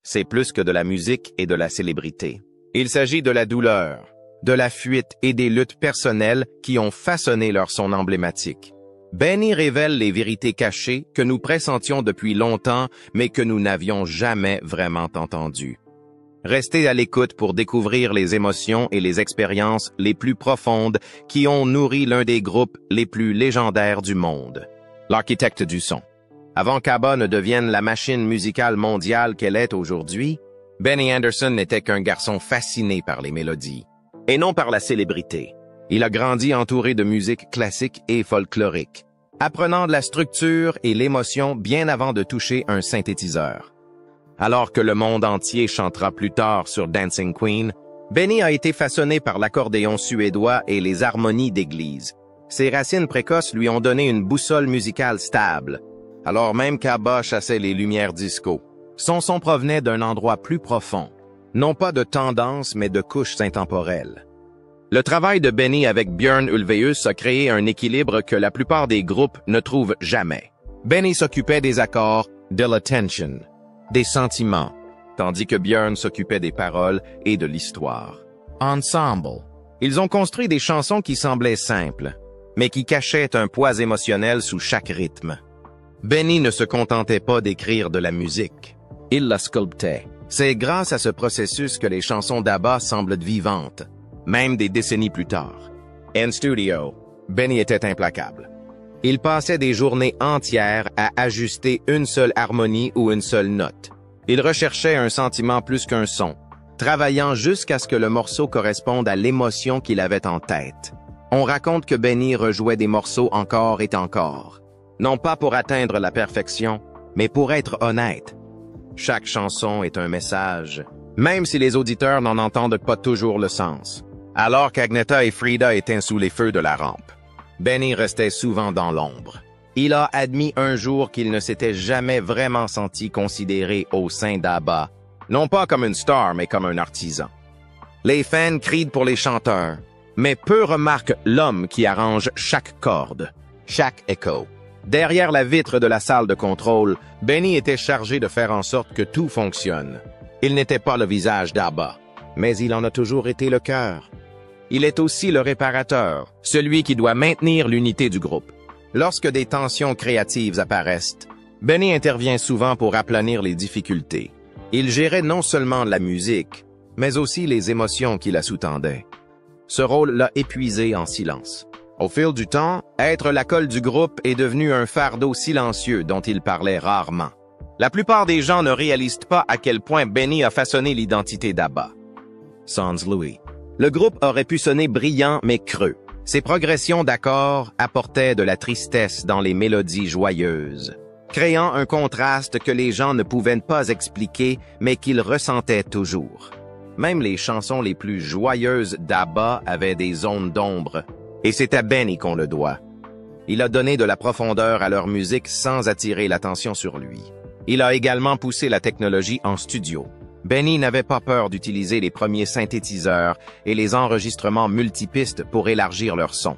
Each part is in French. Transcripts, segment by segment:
C'est plus que de la musique et de la célébrité. Il s'agit de la douleur, de la fuite et des luttes personnelles qui ont façonné leur son emblématique. Benny révèle les vérités cachées que nous pressentions depuis longtemps, mais que nous n'avions jamais vraiment entendues. Restez à l'écoute pour découvrir les émotions et les expériences les plus profondes qui ont nourri l'un des groupes les plus légendaires du monde, l'architecte du son. Avant qu'ABBA ne devienne la machine musicale mondiale qu'elle est aujourd'hui, Benny Andersson n'était qu'un garçon fasciné par les mélodies, et non par la célébrité. Il a grandi entouré de musique classique et folklorique, apprenant de la structure et l'émotion bien avant de toucher un synthétiseur. Alors que le monde entier chantera plus tard sur Dancing Queen, Benny a été façonné par l'accordéon suédois et les harmonies d'église. Ses racines précoces lui ont donné une boussole musicale stable, alors même qu'ABBA chassait les lumières disco. Son son provenait d'un endroit plus profond, non pas de tendance mais de couches intemporelles. Le travail de Benny avec Björn Ulvaeus a créé un équilibre que la plupart des groupes ne trouvent jamais. Benny s'occupait des accords, de l'attention, des sentiments, tandis que Björn s'occupait des paroles et de l'histoire. Ensemble, ils ont construit des chansons qui semblaient simples, mais qui cachaient un poids émotionnel sous chaque rythme. Benny ne se contentait pas d'écrire de la musique, il la sculptait. C'est grâce à ce processus que les chansons d'ABBA semblent vivantes, même des décennies plus tard. En studio, Benny était implacable. Il passait des journées entières à ajuster une seule harmonie ou une seule note. Il recherchait un sentiment plus qu'un son, travaillant jusqu'à ce que le morceau corresponde à l'émotion qu'il avait en tête. On raconte que Benny rejouait des morceaux encore et encore, non pas pour atteindre la perfection, mais pour être honnête. Chaque chanson est un message, même si les auditeurs n'en entendent pas toujours le sens. Alors qu'Agnetha et Frida étaient sous les feux de la rampe, Benny restait souvent dans l'ombre. Il a admis un jour qu'il ne s'était jamais vraiment senti considéré au sein d'ABBA, non pas comme une star, mais comme un artisan. Les fans crient pour les chanteurs, mais peu remarquent l'homme qui arrange chaque corde, chaque écho. Derrière la vitre de la salle de contrôle, Benny était chargé de faire en sorte que tout fonctionne. Il n'était pas le visage d'ABBA, mais il en a toujours été le cœur. Il est aussi le réparateur, celui qui doit maintenir l'unité du groupe. Lorsque des tensions créatives apparaissent, Benny intervient souvent pour aplanir les difficultés. Il gérait non seulement la musique, mais aussi les émotions qui la sous-tendaient. Ce rôle l'a épuisé en silence. Au fil du temps, être la colle du groupe est devenu un fardeau silencieux dont il parlait rarement. La plupart des gens ne réalisent pas à quel point Benny a façonné l'identité d'ABBA. Sans Louis. Le groupe aurait pu sonner brillant mais creux. Ses progressions d'accords apportaient de la tristesse dans les mélodies joyeuses, créant un contraste que les gens ne pouvaient pas expliquer mais qu'ils ressentaient toujours. Même les chansons les plus joyeuses d'ABBA avaient des zones d'ombre, et c'est à Benny qu'on le doit. Il a donné de la profondeur à leur musique sans attirer l'attention sur lui. Il a également poussé la technologie en studio. Benny n'avait pas peur d'utiliser les premiers synthétiseurs et les enregistrements multipistes pour élargir leur son.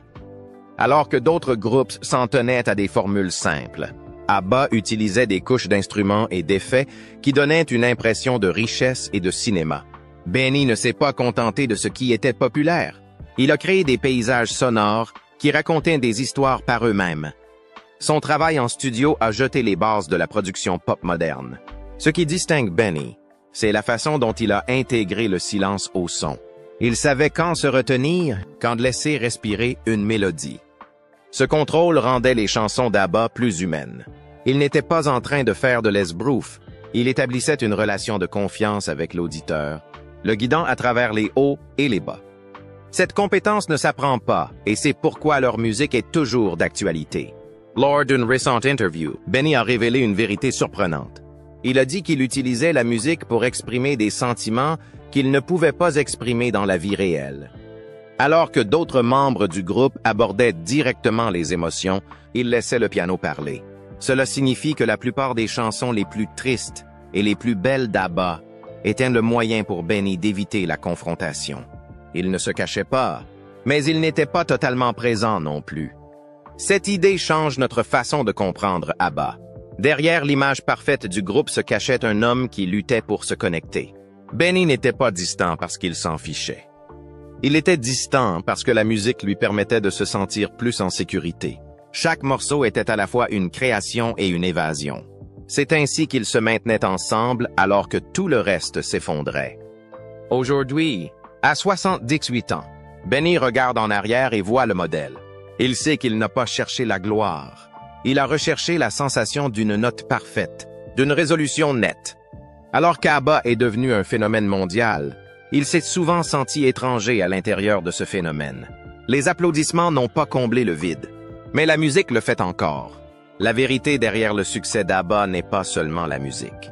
Alors que d'autres groupes s'en tenaient à des formules simples, ABBA utilisait des couches d'instruments et d'effets qui donnaient une impression de richesse et de cinéma. Benny ne s'est pas contenté de ce qui était populaire. Il a créé des paysages sonores qui racontaient des histoires par eux-mêmes. Son travail en studio a jeté les bases de la production pop moderne. Ce qui distingue Benny, c'est la façon dont il a intégré le silence au son. Il savait quand se retenir, quand laisser respirer une mélodie. Ce contrôle rendait les chansons d'ABBA plus humaines. Il n'était pas en train de faire de l'esbrouf. Il établissait une relation de confiance avec l'auditeur, le guidant à travers les hauts et les bas. Cette compétence ne s'apprend pas, et c'est pourquoi leur musique est toujours d'actualité. Lors d'une récente interview, Benny a révélé une vérité surprenante. Il a dit qu'il utilisait la musique pour exprimer des sentiments qu'il ne pouvait pas exprimer dans la vie réelle. Alors que d'autres membres du groupe abordaient directement les émotions, il laissait le piano parler. Cela signifie que la plupart des chansons les plus tristes et les plus belles d'ABBA étaient le moyen pour Benny d'éviter la confrontation. Il ne se cachait pas, mais il n'était pas totalement présent non plus. Cette idée change notre façon de comprendre ABBA. Derrière l'image parfaite du groupe se cachait un homme qui luttait pour se connecter. Benny n'était pas distant parce qu'il s'en fichait. Il était distant parce que la musique lui permettait de se sentir plus en sécurité. Chaque morceau était à la fois une création et une évasion. C'est ainsi qu'ils se maintenaient ensemble alors que tout le reste s'effondrait. Aujourd'hui, à 78 ans, Benny regarde en arrière et voit le modèle. Il sait qu'il n'a pas cherché la gloire. Il a recherché la sensation d'une note parfaite, d'une résolution nette. Alors qu'ABBA est devenu un phénomène mondial, il s'est souvent senti étranger à l'intérieur de ce phénomène. Les applaudissements n'ont pas comblé le vide, mais la musique le fait encore. La vérité derrière le succès d'ABBA n'est pas seulement la musique.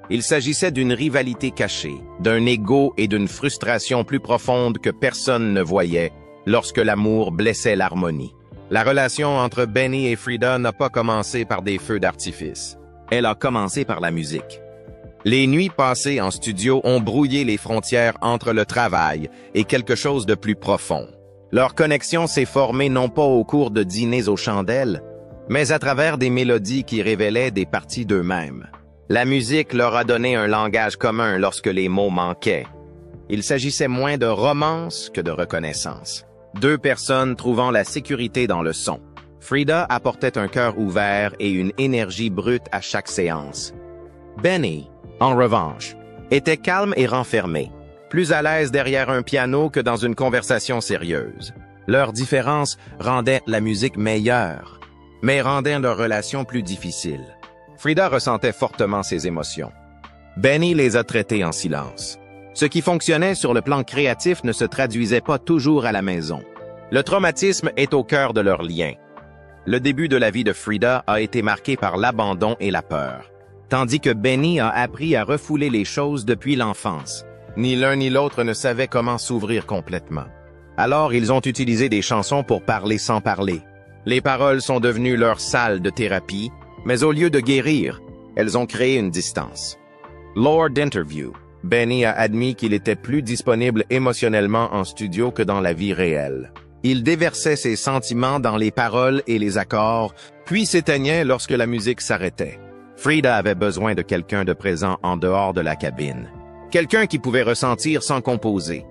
Il s'agissait d'une rivalité cachée, d'un ego et d'une frustration plus profonde que personne ne voyait lorsque l'amour blessait l'harmonie. La relation entre Benny et Frida n'a pas commencé par des feux d'artifice. Elle a commencé par la musique. Les nuits passées en studio ont brouillé les frontières entre le travail et quelque chose de plus profond. Leur connexion s'est formée non pas au cours de dîners aux chandelles, mais à travers des mélodies qui révélaient des parties d'eux-mêmes. La musique leur a donné un langage commun lorsque les mots manquaient. Il s'agissait moins de romance que de reconnaissance. Deux personnes trouvant la sécurité dans le son. Frida apportait un cœur ouvert et une énergie brute à chaque séance. Benny, en revanche, était calme et renfermé, plus à l'aise derrière un piano que dans une conversation sérieuse. Leur différence rendait la musique meilleure, mais rendait leur relation plus difficile. Frida ressentait fortement ses émotions. Benny les a traitées en silence. Ce qui fonctionnait sur le plan créatif ne se traduisait pas toujours à la maison. Le traumatisme est au cœur de leur lien. Le début de la vie de Frida a été marqué par l'abandon et la peur, tandis que Benny a appris à refouler les choses depuis l'enfance. Ni l'un ni l'autre ne savait comment s'ouvrir complètement. Alors ils ont utilisé des chansons pour parler sans parler. Les paroles sont devenues leur salle de thérapie, mais au lieu de guérir, elles ont créé une distance. Lors d'interview, Benny a admis qu'il était plus disponible émotionnellement en studio que dans la vie réelle. Il déversait ses sentiments dans les paroles et les accords, puis s'éteignait lorsque la musique s'arrêtait. Frida avait besoin de quelqu'un de présent en dehors de la cabine. Quelqu'un qui pouvait ressentir sans composer.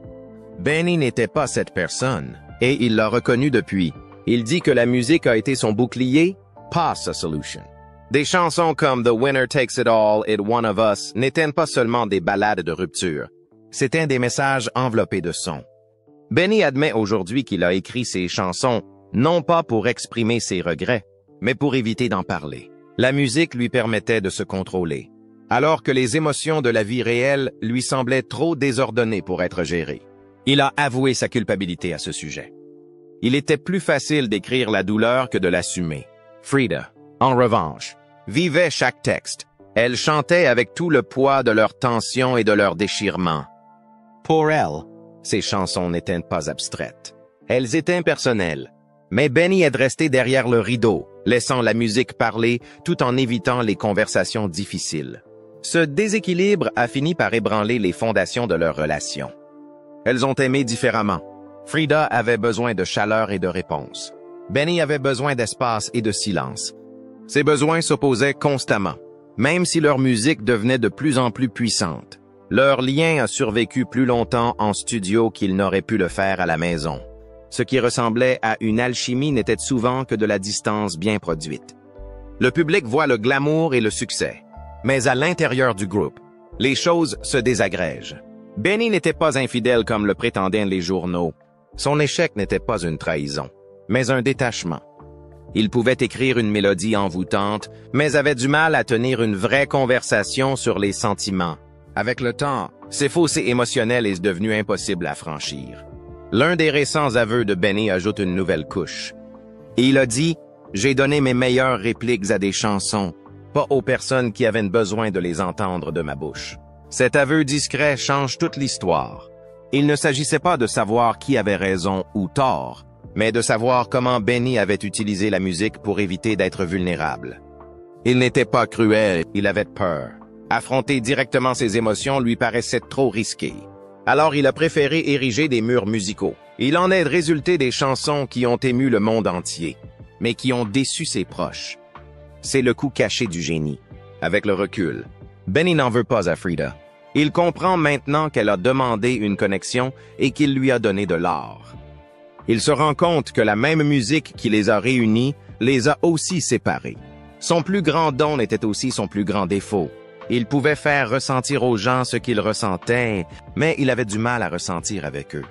Benny n'était pas cette personne, et il l'a reconnu depuis. Il dit que la musique a été son bouclier, pas sa solution. Des chansons comme The Winner Takes It All et One of Us n'étaient pas seulement des ballades de rupture. C'étaient des messages enveloppés de son. Benny admet aujourd'hui qu'il a écrit ces chansons non pas pour exprimer ses regrets, mais pour éviter d'en parler. La musique lui permettait de se contrôler, alors que les émotions de la vie réelle lui semblaient trop désordonnées pour être gérées. Il a avoué sa culpabilité à ce sujet. Il était plus facile d'écrire la douleur que de l'assumer. Frida, en revanche, vivait chaque texte. Elle chantait avec tout le poids de leur tension et de leur déchirement. Pour elle, ces chansons n'étaient pas abstraites. Elles étaient personnelles. Mais Benny est resté derrière le rideau, laissant la musique parler tout en évitant les conversations difficiles. Ce déséquilibre a fini par ébranler les fondations de leur relation. Elles ont aimé différemment. Frida avait besoin de chaleur et de réponse. Benny avait besoin d'espace et de silence. Ces besoins s'opposaient constamment, même si leur musique devenait de plus en plus puissante. Leur lien a survécu plus longtemps en studio qu'il n'aurait pu le faire à la maison. Ce qui ressemblait à une alchimie n'était souvent que de la distance bien produite. Le public voit le glamour et le succès, mais à l'intérieur du groupe, les choses se désagrègent. Benny n'était pas infidèle comme le prétendaient les journaux. Son échec n'était pas une trahison, mais un détachement. Il pouvait écrire une mélodie envoûtante, mais avait du mal à tenir une vraie conversation sur les sentiments. Avec le temps, ces fossés émotionnels est devenu impossible à franchir. L'un des récents aveux de Benny ajoute une nouvelle couche. Et il a dit « J'ai donné mes meilleures répliques à des chansons, pas aux personnes qui avaient besoin de les entendre de ma bouche. » Cet aveu discret change toute l'histoire. Il ne s'agissait pas de savoir qui avait raison ou tort, mais de savoir comment Benny avait utilisé la musique pour éviter d'être vulnérable. Il n'était pas cruel, il avait peur. Affronter directement ses émotions lui paraissait trop risqué. Alors il a préféré ériger des murs musicaux. Il en est résulté des chansons qui ont ému le monde entier, mais qui ont déçu ses proches. C'est le coup caché du génie. Avec le recul, Benny n'en veut pas à Frida. Il comprend maintenant qu'elle a demandé une connexion et qu'il lui a donné de l'or. Il se rend compte que la même musique qui les a réunis les a aussi séparés. Son plus grand don était aussi son plus grand défaut. Il pouvait faire ressentir aux gens ce qu'ils ressentaient, mais il avait du mal à ressentir avec eux.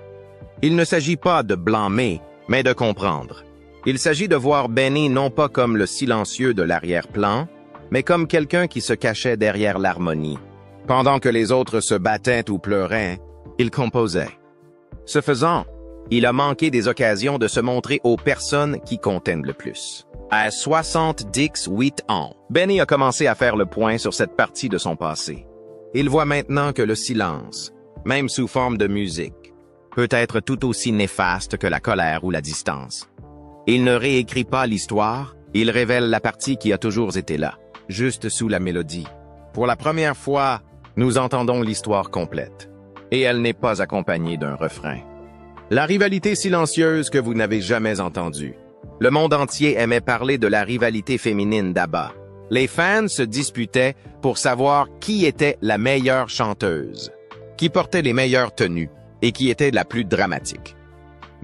Il ne s'agit pas de blâmer, mais de comprendre. Il s'agit de voir Benny non pas comme le silencieux de l'arrière-plan, mais comme quelqu'un qui se cachait derrière l'harmonie. Pendant que les autres se battaient ou pleuraient, il composait. Ce faisant, il a manqué des occasions de se montrer aux personnes qui comptaient le plus. À 78 ans, Benny a commencé à faire le point sur cette partie de son passé. Il voit maintenant que le silence, même sous forme de musique, peut être tout aussi néfaste que la colère ou la distance. Il ne réécrit pas l'histoire, il révèle la partie qui a toujours été là, juste sous la mélodie. Pour la première fois, nous entendons l'histoire complète, et elle n'est pas accompagnée d'un refrain. La rivalité silencieuse que vous n'avez jamais entendue. Le monde entier aimait parler de la rivalité féminine d'ABBA. Les fans se disputaient pour savoir qui était la meilleure chanteuse, qui portait les meilleures tenues et qui était la plus dramatique.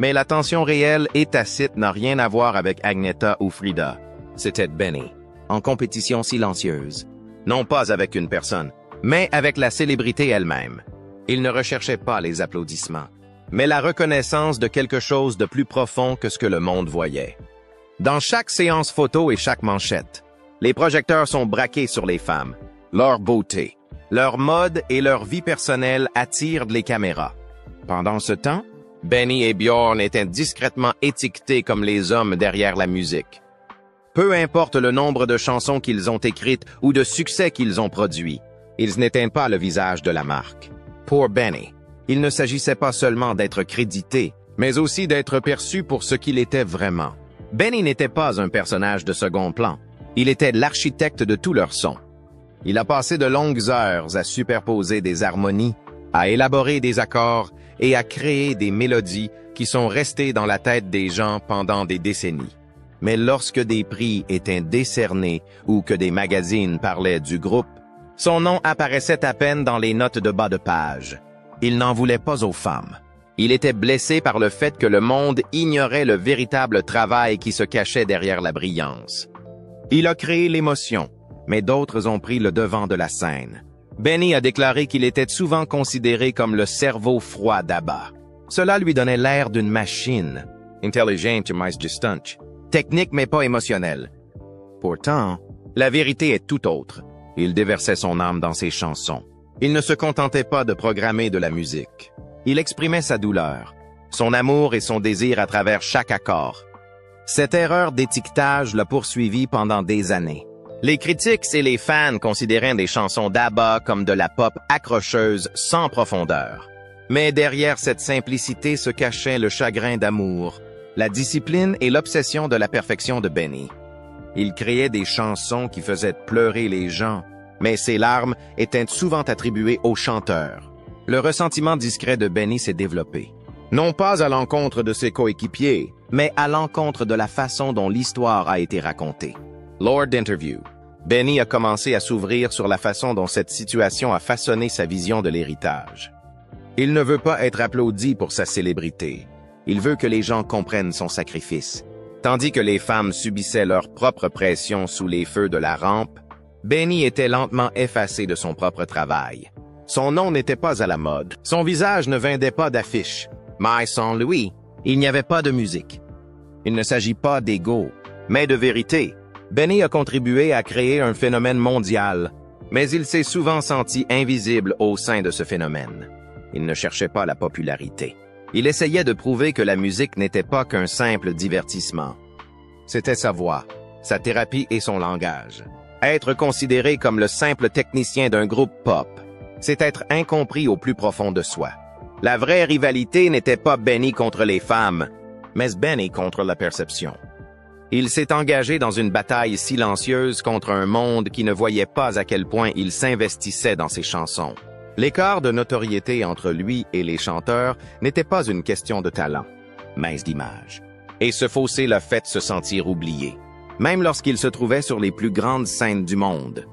Mais la tension réelle et tacite n'a rien à voir avec Agnetha ou Frida. C'était Benny, en compétition silencieuse. Non pas avec une personne, mais avec la célébrité elle-même. Il ne recherchait pas les applaudissements, mais la reconnaissance de quelque chose de plus profond que ce que le monde voyait. Dans chaque séance photo et chaque manchette, les projecteurs sont braqués sur les femmes. Leur beauté, leur mode et leur vie personnelle attirent les caméras. Pendant ce temps, Benny et Björn étaient discrètement étiquetés comme les hommes derrière la musique. Peu importe le nombre de chansons qu'ils ont écrites ou de succès qu'ils ont produits, ils n'éteignent pas le visage de la marque. Pour Benny, il ne s'agissait pas seulement d'être crédité, mais aussi d'être perçu pour ce qu'il était vraiment. Benny n'était pas un personnage de second plan. Il était l'architecte de tout leur son. Il a passé de longues heures à superposer des harmonies, à élaborer des accords et à créer des mélodies qui sont restées dans la tête des gens pendant des décennies. Mais lorsque des prix étaient décernés ou que des magazines parlaient du groupe, son nom apparaissait à peine dans les notes de bas de page. Il n'en voulait pas aux femmes. Il était blessé par le fait que le monde ignorait le véritable travail qui se cachait derrière la brillance. Il a créé l'émotion, mais d'autres ont pris le devant de la scène. Benny a déclaré qu'il était souvent considéré comme le cerveau froid d'ABBA. Cela lui donnait l'air d'une machine, intelligente mais distante, technique mais pas émotionnelle. Pourtant, la vérité est tout autre. Il déversait son âme dans ses chansons. Il ne se contentait pas de programmer de la musique. Il exprimait sa douleur, son amour et son désir à travers chaque accord. Cette erreur d'étiquetage l'a poursuivi pendant des années. Les critiques et les fans considéraient des chansons d'ABBA comme de la pop accrocheuse sans profondeur. Mais derrière cette simplicité se cachait le chagrin d'amour, la discipline et l'obsession de la perfection de Benny. Il créait des chansons qui faisaient pleurer les gens, mais ces larmes étaient souvent attribuées aux chanteurs. Le ressentiment discret de Benny s'est développé. Non pas à l'encontre de ses coéquipiers, mais à l'encontre de la façon dont l'histoire a été racontée. Lors d'interview, Benny a commencé à s'ouvrir sur la façon dont cette situation a façonné sa vision de l'héritage. Il ne veut pas être applaudi pour sa célébrité. Il veut que les gens comprennent son sacrifice. Tandis que les femmes subissaient leur propre pression sous les feux de la rampe, Benny était lentement effacé de son propre travail. Son nom n'était pas à la mode. Son visage ne vendait pas d'affiches. Mais sans lui, il n'y avait pas de musique. Il ne s'agit pas d'ego, mais de vérité. Benny a contribué à créer un phénomène mondial, mais il s'est souvent senti invisible au sein de ce phénomène. Il ne cherchait pas la popularité. Il essayait de prouver que la musique n'était pas qu'un simple divertissement. C'était sa voix, sa thérapie et son langage. Être considéré comme le simple technicien d'un groupe pop, c'est être incompris au plus profond de soi. La vraie rivalité n'était pas Benny contre les femmes, mais Benny contre la perception. Il s'est engagé dans une bataille silencieuse contre un monde qui ne voyait pas à quel point il s'investissait dans ses chansons. L'écart de notoriété entre lui et les chanteurs n'était pas une question de talent, mais d'image. Et ce fossé l'a fait se sentir oublié. même lorsqu'il se trouvait sur les plus grandes scènes du monde.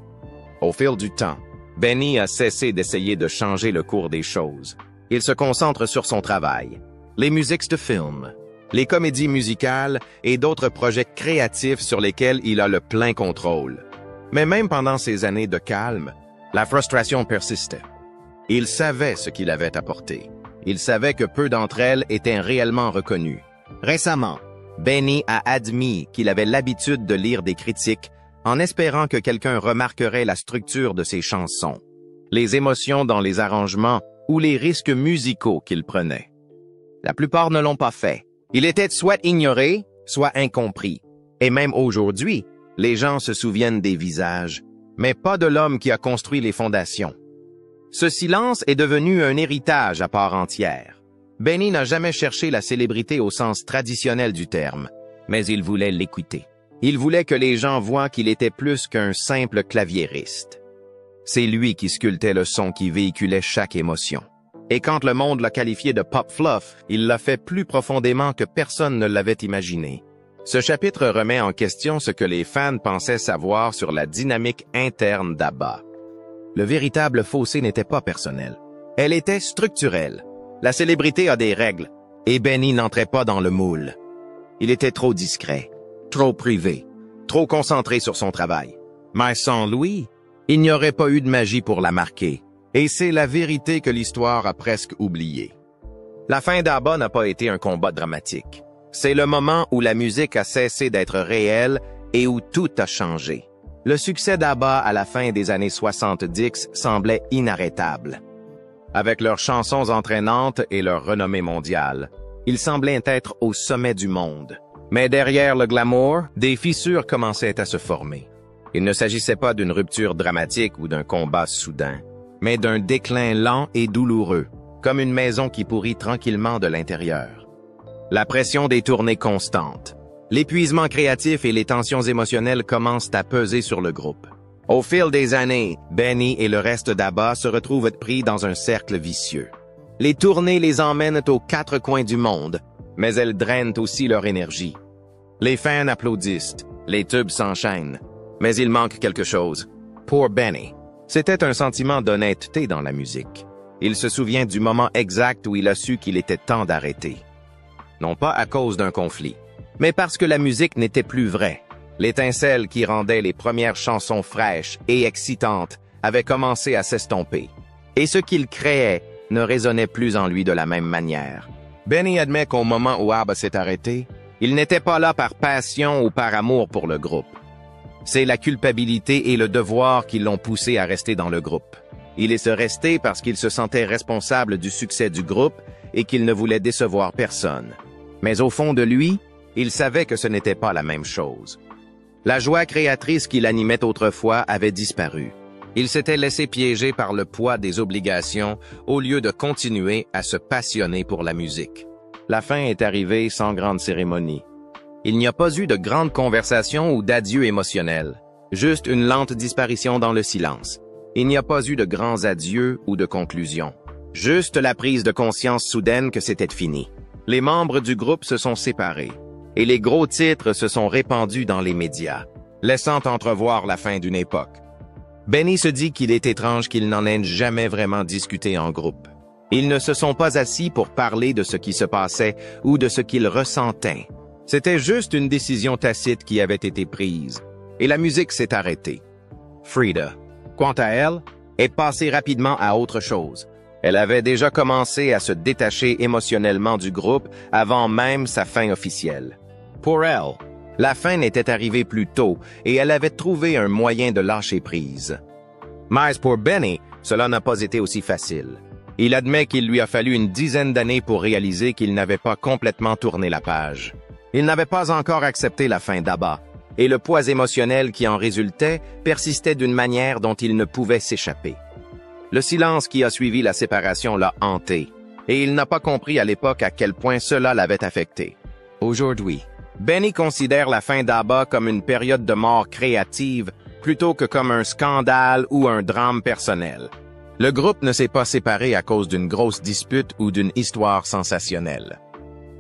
Au fil du temps, Benny a cessé d'essayer de changer le cours des choses. Il se concentre sur son travail, les musiques de films, les comédies musicales et d'autres projets créatifs sur lesquels il a le plein contrôle. Mais même pendant ces années de calme, la frustration persistait. Il savait ce qu'il avait apporté. Il savait que peu d'entre elles étaient réellement reconnues. Récemment, Benny a admis qu'il avait l'habitude de lire des critiques en espérant que quelqu'un remarquerait la structure de ses chansons, les émotions dans les arrangements ou les risques musicaux qu'il prenait. La plupart ne l'ont pas fait. Il était soit ignoré, soit incompris. Et même aujourd'hui, les gens se souviennent des visages, mais pas de l'homme qui a construit les fondations. Ce silence est devenu un héritage à part entière. Benny n'a jamais cherché la célébrité au sens traditionnel du terme, mais il voulait l'écouter. Il voulait que les gens voient qu'il était plus qu'un simple claviériste. C'est lui qui sculptait le son qui véhiculait chaque émotion. Et quand le monde l'a qualifié de pop fluff, il l'a fait plus profondément que personne ne l'avait imaginé. Ce chapitre remet en question ce que les fans pensaient savoir sur la dynamique interne d'ABBA. Le véritable fossé n'était pas personnel. Elle était structurelle. La célébrité a des règles, et Benny n'entrait pas dans le moule. Il était trop discret, trop privé, trop concentré sur son travail. Mais sans lui, il n'y aurait pas eu de magie pour la marquer. Et c'est la vérité que l'histoire a presque oubliée. La fin d'ABBA n'a pas été un combat dramatique. C'est le moment où la musique a cessé d'être réelle et où tout a changé. Le succès d'ABBA à la fin des années 70 semblait inarrêtable. Avec leurs chansons entraînantes et leur renommée mondiale, ils semblaient être au sommet du monde. Mais derrière le glamour, des fissures commençaient à se former. Il ne s'agissait pas d'une rupture dramatique ou d'un combat soudain, mais d'un déclin lent et douloureux, comme une maison qui pourrit tranquillement de l'intérieur. La pression des tournées constantes, l'épuisement créatif et les tensions émotionnelles commencent à peser sur le groupe. Au fil des années, Benny et le reste d'ABBA se retrouvent pris dans un cercle vicieux. Les tournées les emmènent aux quatre coins du monde, mais elles drainent aussi leur énergie. Les fans applaudissent, les tubes s'enchaînent, mais il manque quelque chose. Pour Benny, c'était un sentiment d'honnêteté dans la musique. Il se souvient du moment exact où il a su qu'il était temps d'arrêter. Non pas à cause d'un conflit, mais parce que la musique n'était plus vraie. L'étincelle qui rendait les premières chansons fraîches et excitantes avait commencé à s'estomper. Et ce qu'il créait ne résonnait plus en lui de la même manière. Benny admet qu'au moment où ABBA s'est arrêté, il n'était pas là par passion ou par amour pour le groupe. C'est la culpabilité et le devoir qui l'ont poussé à rester dans le groupe. Il est resté parce qu'il se sentait responsable du succès du groupe et qu'il ne voulait décevoir personne. Mais au fond de lui, il savait que ce n'était pas la même chose. La joie créatrice qui l'animait autrefois avait disparu. Il s'était laissé piéger par le poids des obligations au lieu de continuer à se passionner pour la musique. La fin est arrivée sans grande cérémonie. Il n'y a pas eu de grande conversation ou d'adieu émotionnel, juste une lente disparition dans le silence. Il n'y a pas eu de grands adieux ou de conclusions, juste la prise de conscience soudaine que c'était fini. Les membres du groupe se sont séparés, et les gros titres se sont répandus dans les médias, laissant entrevoir la fin d'une époque. Benny se dit qu'il est étrange qu'ils n'en aient jamais vraiment discuté en groupe. Ils ne se sont pas assis pour parler de ce qui se passait ou de ce qu'ils ressentaient. C'était juste une décision tacite qui avait été prise, et la musique s'est arrêtée. Frida, quant à elle, est passée rapidement à autre chose. Elle avait déjà commencé à se détacher émotionnellement du groupe avant même sa fin officielle. Pour elle, la fin n'était arrivée plus tôt et elle avait trouvé un moyen de lâcher prise. Mais pour Benny, cela n'a pas été aussi facile. Il admet qu'il lui a fallu une dizaine d'années pour réaliser qu'il n'avait pas complètement tourné la page. Il n'avait pas encore accepté la fin d'ABBA, et le poids émotionnel qui en résultait persistait d'une manière dont il ne pouvait s'échapper. Le silence qui a suivi la séparation l'a hanté, et il n'a pas compris à l'époque à quel point cela l'avait affecté. Aujourd'hui, Benny considère la fin d'ABBA comme une période de mort créative plutôt que comme un scandale ou un drame personnel. Le groupe ne s'est pas séparé à cause d'une grosse dispute ou d'une histoire sensationnelle.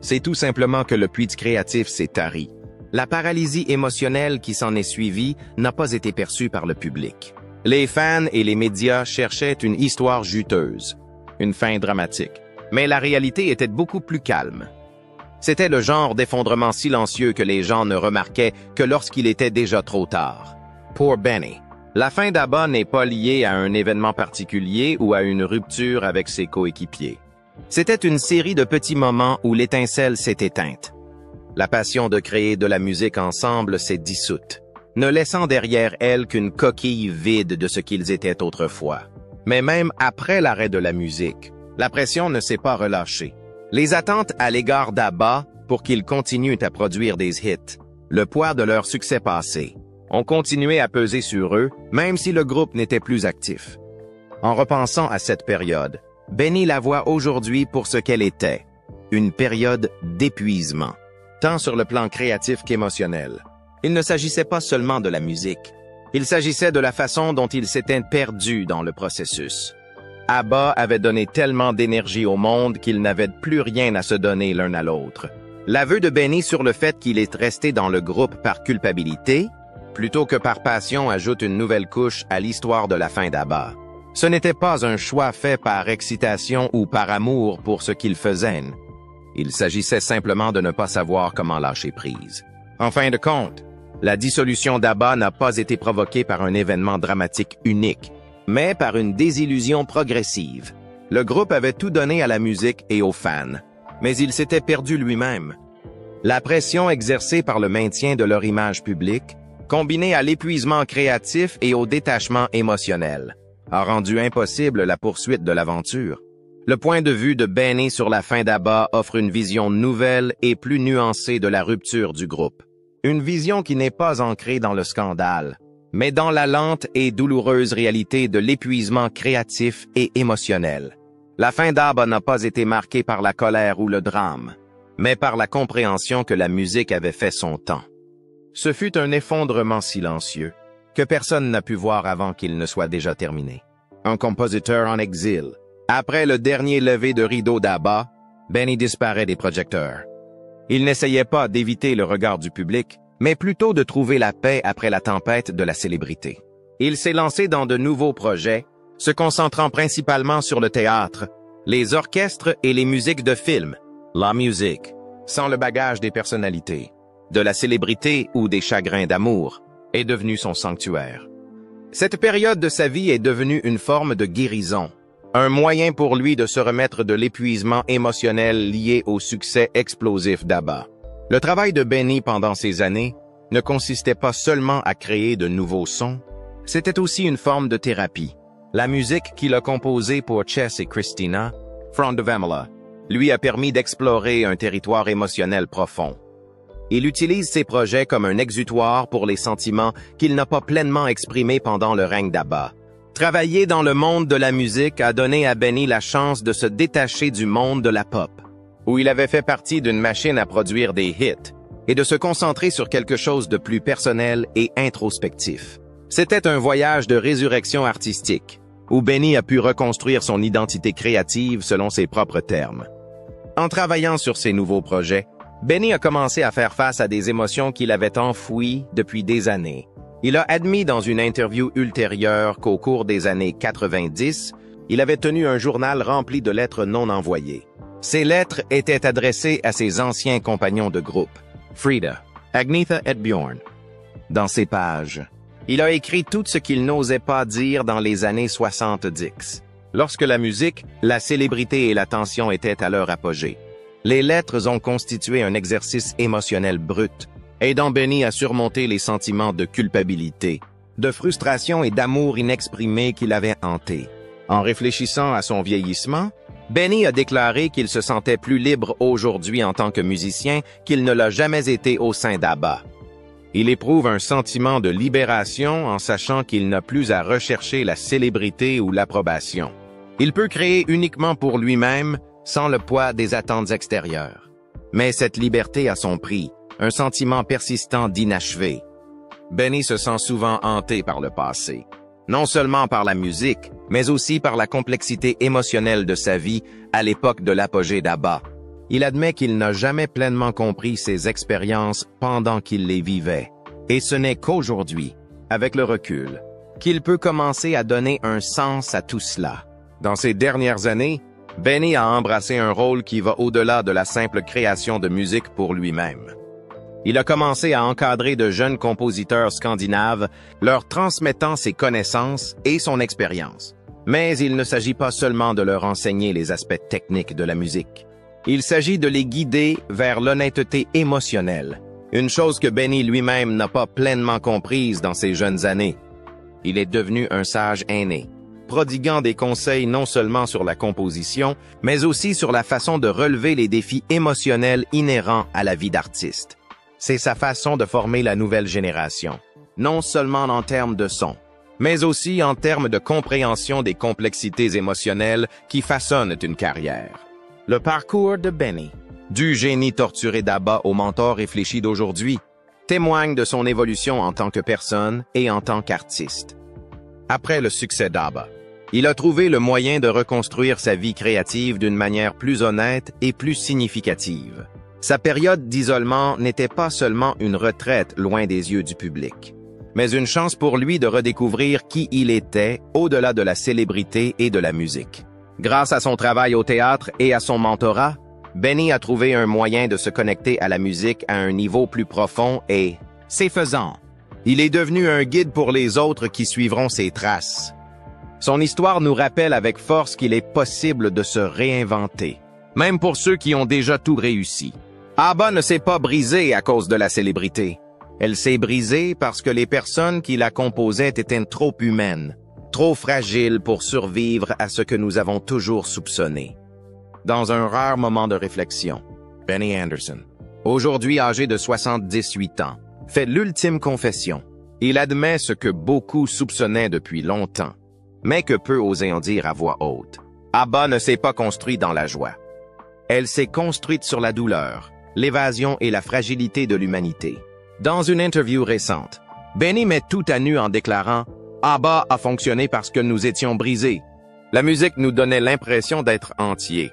C'est tout simplement que le puits créatif s'est tari. La paralysie émotionnelle qui s'en est suivie n'a pas été perçue par le public. Les fans et les médias cherchaient une histoire juteuse, une fin dramatique. Mais la réalité était beaucoup plus calme. C'était le genre d'effondrement silencieux que les gens ne remarquaient que lorsqu'il était déjà trop tard. Pour Benny, la fin d'ABBA n'est pas liée à un événement particulier ou à une rupture avec ses coéquipiers. C'était une série de petits moments où l'étincelle s'est éteinte. La passion de créer de la musique ensemble s'est dissoute, ne laissant derrière elle qu'une coquille vide de ce qu'ils étaient autrefois. Mais même après l'arrêt de la musique, la pression ne s'est pas relâchée. Les attentes à l'égard d'ABBA pour qu'ils continuent à produire des hits, le poids de leur succès passé, ont continué à peser sur eux, même si le groupe n'était plus actif. En repensant à cette période, Benny la voit aujourd'hui pour ce qu'elle était, une période d'épuisement, tant sur le plan créatif qu'émotionnel. Il ne s'agissait pas seulement de la musique, il s'agissait de la façon dont ils s'étaient perdus dans le processus. ABBA avait donné tellement d'énergie au monde qu'ils n'avaient plus rien à se donner l'un à l'autre. L'aveu de Benny sur le fait qu'il est resté dans le groupe par culpabilité, plutôt que par passion, ajoute une nouvelle couche à l'histoire de la fin d'ABBA. Ce n'était pas un choix fait par excitation ou par amour pour ce qu'ils faisaient. Il s'agissait simplement de ne pas savoir comment lâcher prise. En fin de compte, la dissolution d'ABBA n'a pas été provoquée par un événement dramatique unique, mais par une désillusion progressive. Le groupe avait tout donné à la musique et aux fans, mais il s'était perdu lui-même. La pression exercée par le maintien de leur image publique, combinée à l'épuisement créatif et au détachement émotionnel, a rendu impossible la poursuite de l'aventure. Le point de vue de Benny sur la fin d'ABBA offre une vision nouvelle et plus nuancée de la rupture du groupe. Une vision qui n'est pas ancrée dans le scandale, mais dans la lente et douloureuse réalité de l'épuisement créatif et émotionnel. La fin d'ABBA n'a pas été marquée par la colère ou le drame, mais par la compréhension que la musique avait fait son temps. Ce fut un effondrement silencieux, que personne n'a pu voir avant qu'il ne soit déjà terminé. Un compositeur en exil. Après le dernier lever de rideau d'ABBA, Benny disparaît des projecteurs. Il n'essayait pas d'éviter le regard du public, mais plutôt de trouver la paix après la tempête de la célébrité. Il s'est lancé dans de nouveaux projets, se concentrant principalement sur le théâtre, les orchestres et les musiques de films, la musique, sans le bagage des personnalités, de la célébrité ou des chagrins d'amour, est devenue son sanctuaire. Cette période de sa vie est devenue une forme de guérison, un moyen pour lui de se remettre de l'épuisement émotionnel lié au succès explosif d'ABBA. Le travail de Benny pendant ces années ne consistait pas seulement à créer de nouveaux sons, c'était aussi une forme de thérapie. La musique qu'il a composée pour Chess et Christina, Front of Imola, lui a permis d'explorer un territoire émotionnel profond. Il utilise ses projets comme un exutoire pour les sentiments qu'il n'a pas pleinement exprimés pendant le règne d'ABBA. Travailler dans le monde de la musique a donné à Benny la chance de se détacher du monde de la pop, où il avait fait partie d'une machine à produire des hits, et de se concentrer sur quelque chose de plus personnel et introspectif. C'était un voyage de résurrection artistique, où Benny a pu reconstruire son identité créative selon ses propres termes. En travaillant sur ses nouveaux projets, Benny a commencé à faire face à des émotions qu'il avait enfouies depuis des années. Il a admis dans une interview ultérieure qu'au cours des années 90, il avait tenu un journal rempli de lettres non envoyées. Ces lettres étaient adressées à ses anciens compagnons de groupe, Frida, Agnetha et Bjorn. Dans ces pages, il a écrit tout ce qu'il n'osait pas dire dans les années 70, lorsque la musique, la célébrité et l'attention étaient à leur apogée. Les lettres ont constitué un exercice émotionnel brut, aidant Benny à surmonter les sentiments de culpabilité, de frustration et d'amour inexprimé qui l'avaient hanté. En réfléchissant à son vieillissement, Benny a déclaré qu'il se sentait plus libre aujourd'hui en tant que musicien qu'il ne l'a jamais été au sein d'ABBA. Il éprouve un sentiment de libération en sachant qu'il n'a plus à rechercher la célébrité ou l'approbation. Il peut créer uniquement pour lui-même, sans le poids des attentes extérieures. Mais cette liberté a son prix, un sentiment persistant d'inachevé. Benny se sent souvent hanté par le passé, non seulement par la musique, mais aussi par la complexité émotionnelle de sa vie à l'époque de l'apogée d'ABBA. Il admet qu'il n'a jamais pleinement compris ses expériences pendant qu'il les vivait. Et ce n'est qu'aujourd'hui, avec le recul, qu'il peut commencer à donner un sens à tout cela. Dans ces dernières années, Benny a embrassé un rôle qui va au-delà de la simple création de musique pour lui-même. Il a commencé à encadrer de jeunes compositeurs scandinaves, leur transmettant ses connaissances et son expérience. Mais il ne s'agit pas seulement de leur enseigner les aspects techniques de la musique. Il s'agit de les guider vers l'honnêteté émotionnelle, une chose que Benny lui-même n'a pas pleinement comprise dans ses jeunes années. Il est devenu un sage aîné, prodiguant des conseils non seulement sur la composition, mais aussi sur la façon de relever les défis émotionnels inhérents à la vie d'artiste. C'est sa façon de former la nouvelle génération, non seulement en termes de son, mais aussi en termes de compréhension des complexités émotionnelles qui façonnent une carrière. Le parcours de Benny, du génie torturé d'ABBA au mentor réfléchi d'aujourd'hui, témoigne de son évolution en tant que personne et en tant qu'artiste. Après le succès d'ABBA, il a trouvé le moyen de reconstruire sa vie créative d'une manière plus honnête et plus significative. Sa période d'isolement n'était pas seulement une retraite loin des yeux du public, mais une chance pour lui de redécouvrir qui il était au-delà de la célébrité et de la musique. Grâce à son travail au théâtre et à son mentorat, Benny a trouvé un moyen de se connecter à la musique à un niveau plus profond et, c'est faisant, il est devenu un guide pour les autres qui suivront ses traces. Son histoire nous rappelle avec force qu'il est possible de se réinventer, même pour ceux qui ont déjà tout réussi. ABBA ne s'est pas brisée à cause de la célébrité. Elle s'est brisée parce que les personnes qui la composaient étaient trop humaines, trop fragiles pour survivre à ce que nous avons toujours soupçonné. Dans un rare moment de réflexion, Benny Andersson, aujourd'hui âgé de 78 ans, fait l'ultime confession. Il admet ce que beaucoup soupçonnaient depuis longtemps, mais que peu osaient en dire à voix haute. ABBA ne s'est pas construit dans la joie. Elle s'est construite sur la douleur, l'évasion et la fragilité de l'humanité. Dans une interview récente, Benny met tout à nu en déclarant « ABBA a fonctionné parce que nous étions brisés. La musique nous donnait l'impression d'être entiers. »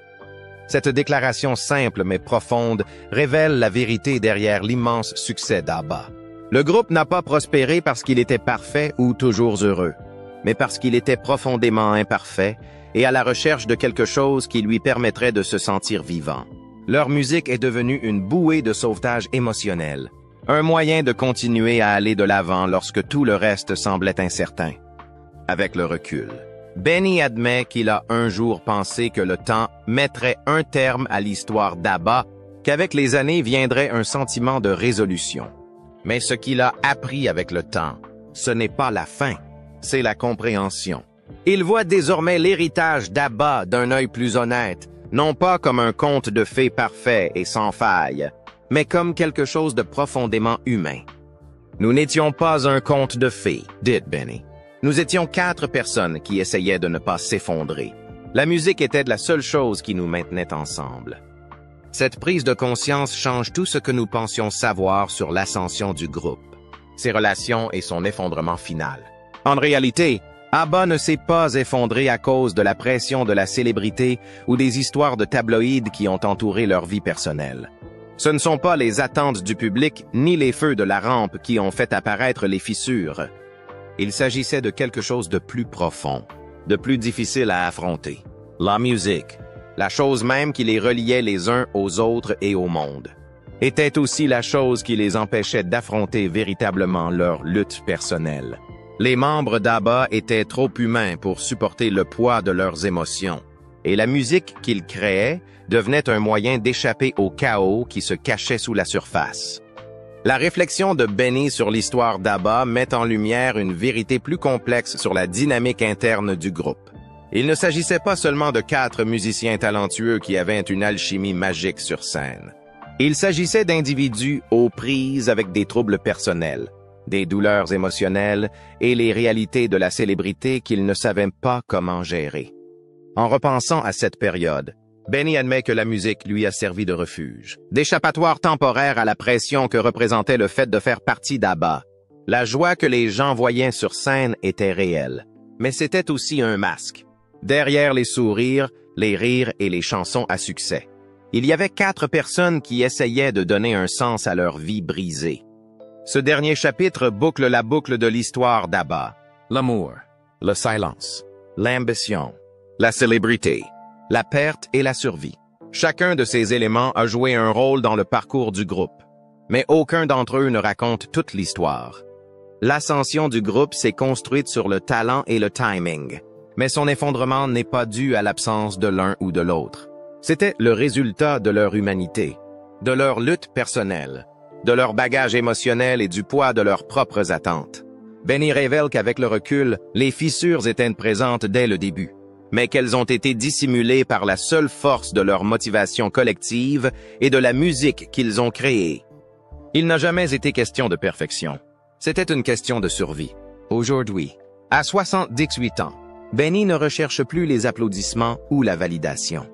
Cette déclaration simple mais profonde révèle la vérité derrière l'immense succès d'ABBA. Le groupe n'a pas prospéré parce qu'il était parfait ou toujours heureux, mais parce qu'il était profondément imparfait et à la recherche de quelque chose qui lui permettrait de se sentir vivant. Leur musique est devenue une bouée de sauvetage émotionnel, un moyen de continuer à aller de l'avant lorsque tout le reste semblait incertain. Avec le recul, Benny admet qu'il a un jour pensé que le temps mettrait un terme à l'histoire d'ABBA, qu'avec les années viendrait un sentiment de résolution. Mais ce qu'il a appris avec le temps, ce n'est pas la fin, c'est la compréhension. Il voit désormais l'héritage d'ABBA d'un œil plus honnête, non pas comme un conte de fées parfait et sans faille, mais comme quelque chose de profondément humain. Nous n'étions pas un conte de fées, dit Benny. Nous étions 4 personnes qui essayaient de ne pas s'effondrer. La musique était la seule chose qui nous maintenait ensemble. Cette prise de conscience change tout ce que nous pensions savoir sur l'ascension du groupe, ses relations et son effondrement final. En réalité, ABBA ne s'est pas effondré à cause de la pression de la célébrité ou des histoires de tabloïds qui ont entouré leur vie personnelle. Ce ne sont pas les attentes du public ni les feux de la rampe qui ont fait apparaître les fissures. Il s'agissait de quelque chose de plus profond, de plus difficile à affronter. La musique, la chose même qui les reliait les uns aux autres et au monde, était aussi la chose qui les empêchait d'affronter véritablement leur lutte personnelle. Les membres d'ABBA étaient trop humains pour supporter le poids de leurs émotions, et la musique qu'ils créaient devenait un moyen d'échapper au chaos qui se cachait sous la surface. La réflexion de Benny sur l'histoire d'ABBA met en lumière une vérité plus complexe sur la dynamique interne du groupe. Il ne s'agissait pas seulement de 4 musiciens talentueux qui avaient une alchimie magique sur scène. Il s'agissait d'individus aux prises avec des troubles personnels, des douleurs émotionnelles et les réalités de la célébrité qu'ils ne savaient pas comment gérer. En repensant à cette période, Benny admet que la musique lui a servi de refuge, d'échappatoire temporaire à la pression que représentait le fait de faire partie d'ABBA. La joie que les gens voyaient sur scène était réelle, mais c'était aussi un masque. Derrière les sourires, les rires et les chansons à succès, Il y avait 4 personnes qui essayaient de donner un sens à leur vie brisée. Ce dernier chapitre boucle la boucle de l'histoire d'Abba. L'amour, le silence, l'ambition, la célébrité, la perte et la survie. Chacun de ces éléments a joué un rôle dans le parcours du groupe, mais aucun d'entre eux ne raconte toute l'histoire. L'ascension du groupe s'est construite sur le talent et le timing, mais son effondrement n'est pas dû à l'absence de l'un ou de l'autre. C'était le résultat de leur humanité, de leur lutte personnelle, de leur bagage émotionnel et du poids de leurs propres attentes. Benny révèle qu'avec le recul, les fissures étaient présentes dès le début, mais qu'elles ont été dissimulées par la seule force de leur motivation collective et de la musique qu'ils ont créée. Il n'a jamais été question de perfection. C'était une question de survie. Aujourd'hui, à 78 ans, Benny ne recherche plus les applaudissements ou la validation.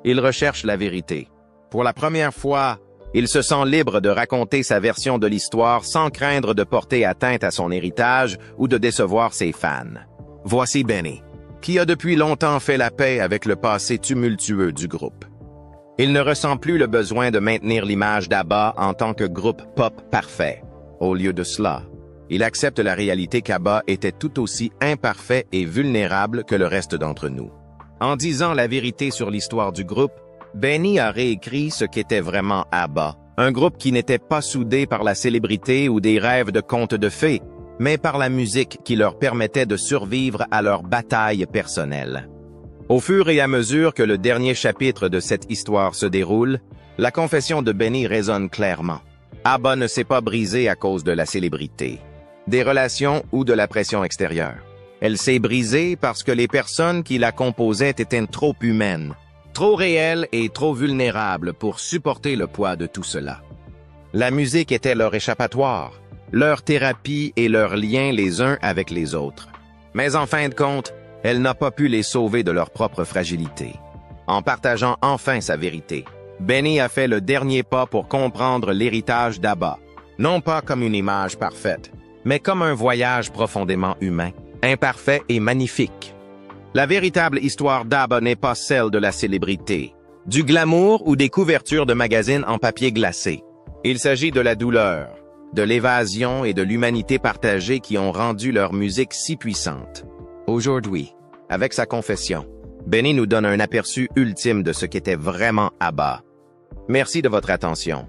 Il recherche la vérité. Pour la première fois, il se sent libre de raconter sa version de l'histoire sans craindre de porter atteinte à son héritage ou de décevoir ses fans. Voici Benny, qui a depuis longtemps fait la paix avec le passé tumultueux du groupe. Il ne ressent plus le besoin de maintenir l'image d'Abba en tant que groupe pop parfait. Au lieu de cela, il accepte la réalité qu'Abba était tout aussi imparfait et vulnérable que le reste d'entre nous. En disant la vérité sur l'histoire du groupe, Benny a réécrit ce qu'était vraiment Abba, un groupe qui n'était pas soudé par la célébrité ou des rêves de contes de fées, mais par la musique qui leur permettait de survivre à leur bataille personnelle. Au fur et à mesure que le dernier chapitre de cette histoire se déroule, la confession de Benny résonne clairement. Abba ne s'est pas brisée à cause de la célébrité, des relations ou de la pression extérieure. Elle s'est brisée parce que les personnes qui la composaient étaient trop humaines, trop réelles et trop vulnérables pour supporter le poids de tout cela. La musique était leur échappatoire, leur thérapie et leur lien les uns avec les autres. Mais en fin de compte, elle n'a pas pu les sauver de leur propre fragilité. En partageant enfin sa vérité, Benny a fait le dernier pas pour comprendre l'héritage d'Abba, non pas comme une image parfaite, mais comme un voyage profondément humain, imparfait et magnifique. La véritable histoire d'Abba n'est pas celle de la célébrité, du glamour ou des couvertures de magazines en papier glacé. Il s'agit de la douleur, de l'évasion et de l'humanité partagée qui ont rendu leur musique si puissante. Aujourd'hui, avec sa confession, Benny nous donne un aperçu ultime de ce qu'était vraiment Abba. Merci de votre attention.